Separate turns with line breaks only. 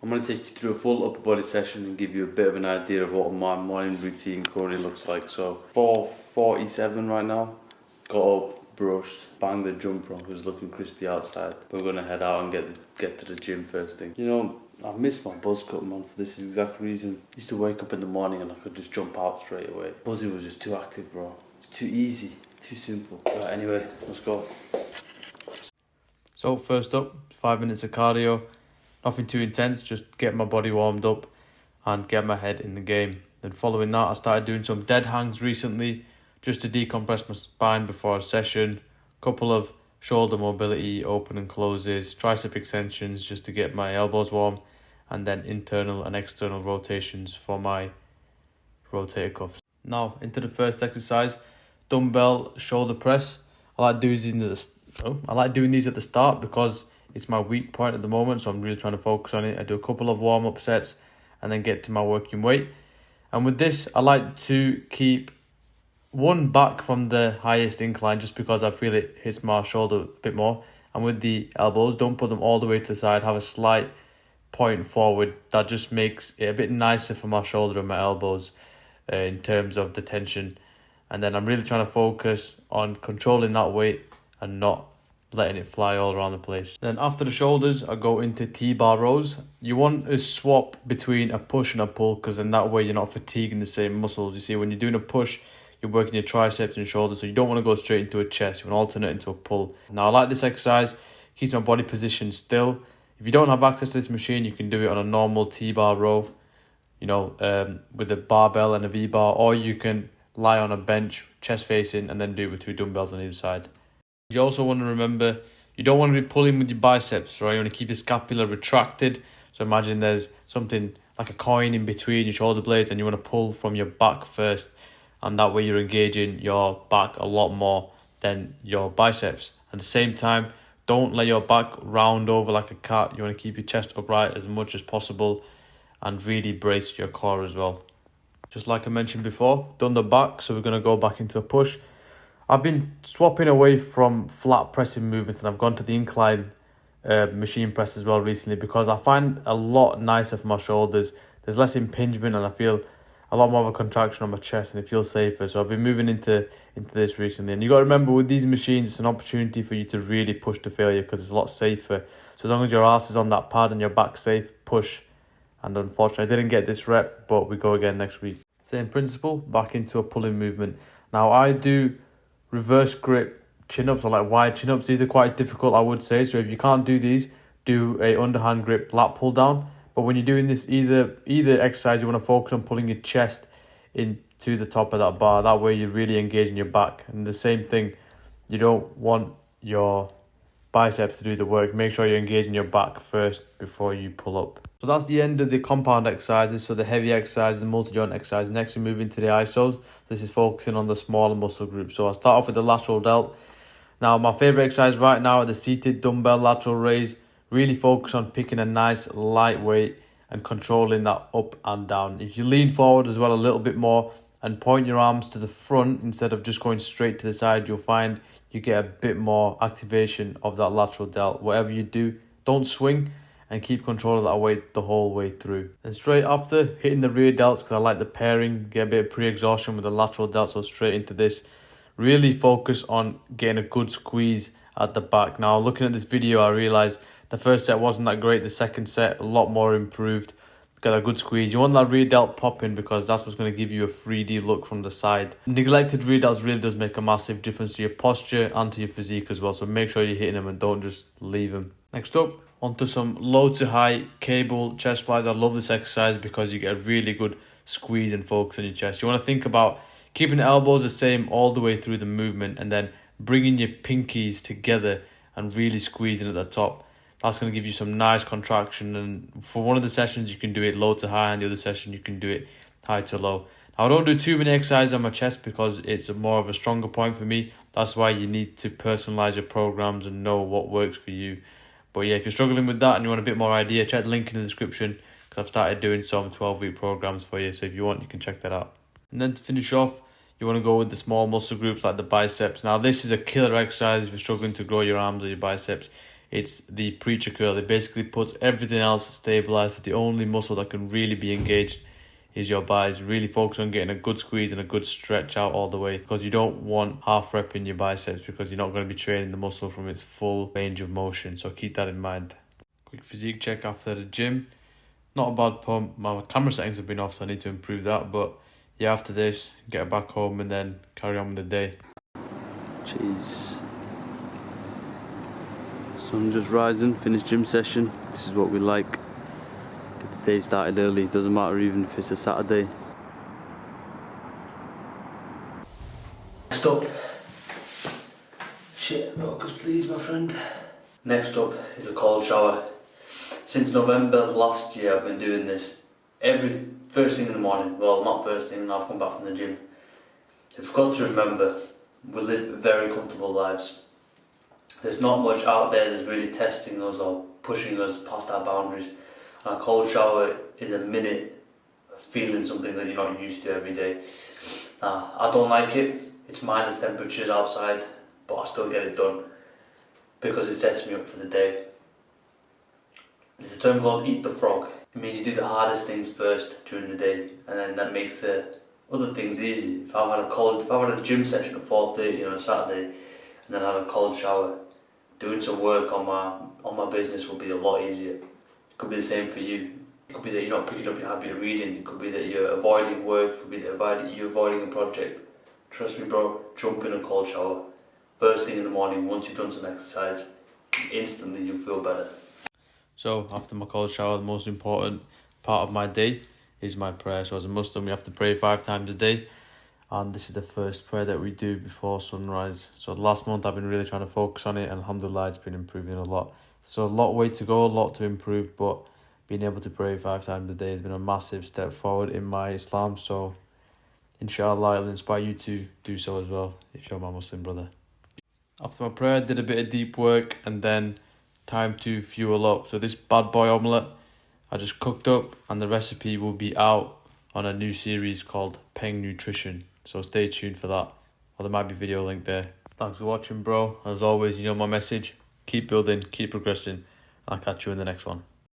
I'm going to take you through a full upper body session and give you a bit of an idea of what my morning routine currently looks like. So 4:47 right now, got up, brushed, banged the jumper on because it's looking crispy outside. We're going to head out and get to the gym first thing. You know, I missed my buzz cut, man, for this exact reason. I used to wake up in the morning and I could just jump out straight away. Buzzy was just too active, bro. It's too easy, too simple. Right, anyway, let's go. So first up, 5 minutes of cardio. Nothing too intense, just get my body warmed up and get my head in the game. Then following that, I started doing some dead hangs recently just to decompress my spine before a session. Couple of shoulder mobility, open and closes, tricep extensions just to get my elbows warm, and then internal and external rotations for my rotator cuffs. Now into the first exercise, dumbbell shoulder press. I like doing these at the start because it's my weak point at the moment, so I'm really trying to focus on it. I do a couple of warm-up sets and then get to my working weight. And with this, I like to keep one back from the highest incline just because I feel it hits my shoulder a bit more. And with the elbows, don't put them all the way to the side, have a slight point forward. That just makes it a bit nicer for my shoulder and my elbows in terms of the tension. And then I'm really trying to focus on controlling that weight and not letting it fly all around the place. Then after the shoulders, I go into T-bar rows. You want to swap between a push and a pull because then that way you're not fatiguing the same muscles. You see, when you're doing a push, you're working your triceps and shoulders, so you don't want to go straight into a chest. You want to alternate into a pull. Now, I like this exercise. Keeps my body positioned still. If you don't have access to this machine, you can do it on a normal T-bar row, with a barbell and a V-bar, or you can lie on a bench, chest facing, and then do it with two dumbbells on either side. You also want to remember, you don't want to be pulling with your biceps, right? You want to keep your scapula retracted. So imagine there's something like a coin in between your shoulder blades and you want to pull from your back first. And that way you're engaging your back a lot more than your biceps. At the same time, don't let your back round over like a cat. You want to keep your chest upright as much as possible and really brace your core as well. Just like I mentioned before, done the back, so we're going to go back into a push. I've been swapping away from flat pressing movements and I've gone to the incline machine press as well recently because I find a lot nicer for my shoulders. There's less impingement and I feel a lot more of a contraction on my chest and it feels safer. So I've been moving into this recently. And you got to remember, with these machines, it's an opportunity for you to really push to failure because it's a lot safer. So as long as your ass is on that pad and your back's safe, push. And unfortunately, I didn't get this rep, but we go again next week. Same principle, back into a pulling movement. Now I do reverse grip chin-ups or like wide chin-ups. These are quite difficult, I would say. So if you can't do these, do a underhand grip lat pull down. But when you're doing this, either exercise, you want to focus on pulling your chest into the top of that bar. That way you're really engaging your back. And the same thing, you don't want your biceps to do the work. Make sure you're engaging your back first before you pull up. So that's the end of the compound exercises, so the heavy exercise, the multi-joint exercise. Next we move into the isos. This is focusing on the smaller muscle groups. So I'll start off with the lateral delt. Now my favourite exercise right now are the seated dumbbell lateral raise. Really focus on picking a nice light weight and controlling that up and down. If you lean forward as well a little bit more and point your arms to the front instead of just going straight to the side, you'll find you get a bit more activation of that lateral delt. Whatever you do, don't swing and keep control of that weight the whole way through. And straight after, hitting the rear delts because I like the pairing, get a bit of pre-exhaustion with the lateral delts, so straight into this. Really focus on getting a good squeeze at the back. Now, looking at this video, I realised the first set wasn't that great. The second set, a lot more improved. Got a good squeeze. You want that rear delt popping because that's what's going to give you a 3D look from the side. Neglected rear delts really does make a massive difference to your posture and to your physique as well. So make sure you're hitting them and don't just leave them. Next up, onto some low to high cable chest flies. I love this exercise because you get a really good squeeze and focus on your chest. You want to think about keeping the elbows the same all the way through the movement and then bringing your pinkies together and really squeezing at the top. That's going to give you some nice contraction, and for one of the sessions you can do it low to high and the other session you can do it high to low. Now I don't do too many exercises on my chest because it's more of a stronger point for me. That's why you need to personalize your programs and know what works for you. But yeah, if you're struggling with that and you want a bit more idea, check the link in the description because I've started doing some 12-week programs for you. So if you want, you can check that out. And then to finish off, you want to go with the small muscle groups like the biceps. Now this is a killer exercise if you're struggling to grow your arms or your biceps. It's the preacher curl. It basically puts everything else stabilized. The only muscle that can really be engaged is your biceps. Really focus on getting a good squeeze and a good stretch out all the way, because you don't want half rep in your biceps, because you're not going to be training the muscle from its full range of motion. So keep that in mind. Quick physique check after the gym. Not a bad pump. My camera settings have been off, so I need to improve that. But yeah, after this, get back home and then carry on with the day. Jeez. Sun just rising, finished gym session. This is what we like. Get the day started early, doesn't matter even if it's a Saturday. Next up, focus please my friend. Next up is a cold shower. Since November last year I've been doing this every first thing in the morning. Well, not first thing, I've come back from the gym. You've got to remember, we live very comfortable lives. There's not much out there that's really testing us or pushing us past our boundaries. And a cold shower is a minute of feeling something that you're not used to every day. I don't like it. It's minus temperatures outside, but I still get it done because it sets me up for the day. There's a term called eat the frog. It means you do the hardest things first during the day, and then that makes the other things easy. If I had a gym session at 4:30 on a Saturday, and then I had a cold shower, doing some work on my business will be a lot easier. It could be the same for you. It could be that you're not picking up your habit of reading. It could be that you're avoiding work. It could be that you're avoiding a project. Trust me, bro. Jump in a cold shower first thing in the morning. Once you've done some exercise, instantly you'll feel better. So after my cold shower, the most important part of my day is my prayer. So as a Muslim, we have to pray 5 times a day. And this is the first prayer that we do before sunrise. So the last month I've been really trying to focus on it, and alhamdulillah, it's been improving a lot. So a lot way to go, a lot to improve, but being able to pray 5 times a day has been a massive step forward in my Islam. So inshallah, it'll inspire you to do so as well if you're my Muslim brother. After my prayer, I did a bit of deep work, and then time to fuel up. So this bad boy omelette I just cooked up, and the recipe will be out on a new series called Peng Nutrition. So stay tuned for that, or there might be a video link there. Thanks for watching, bro. As always, you know my message. Keep building, keep progressing. I'll catch you in the next one.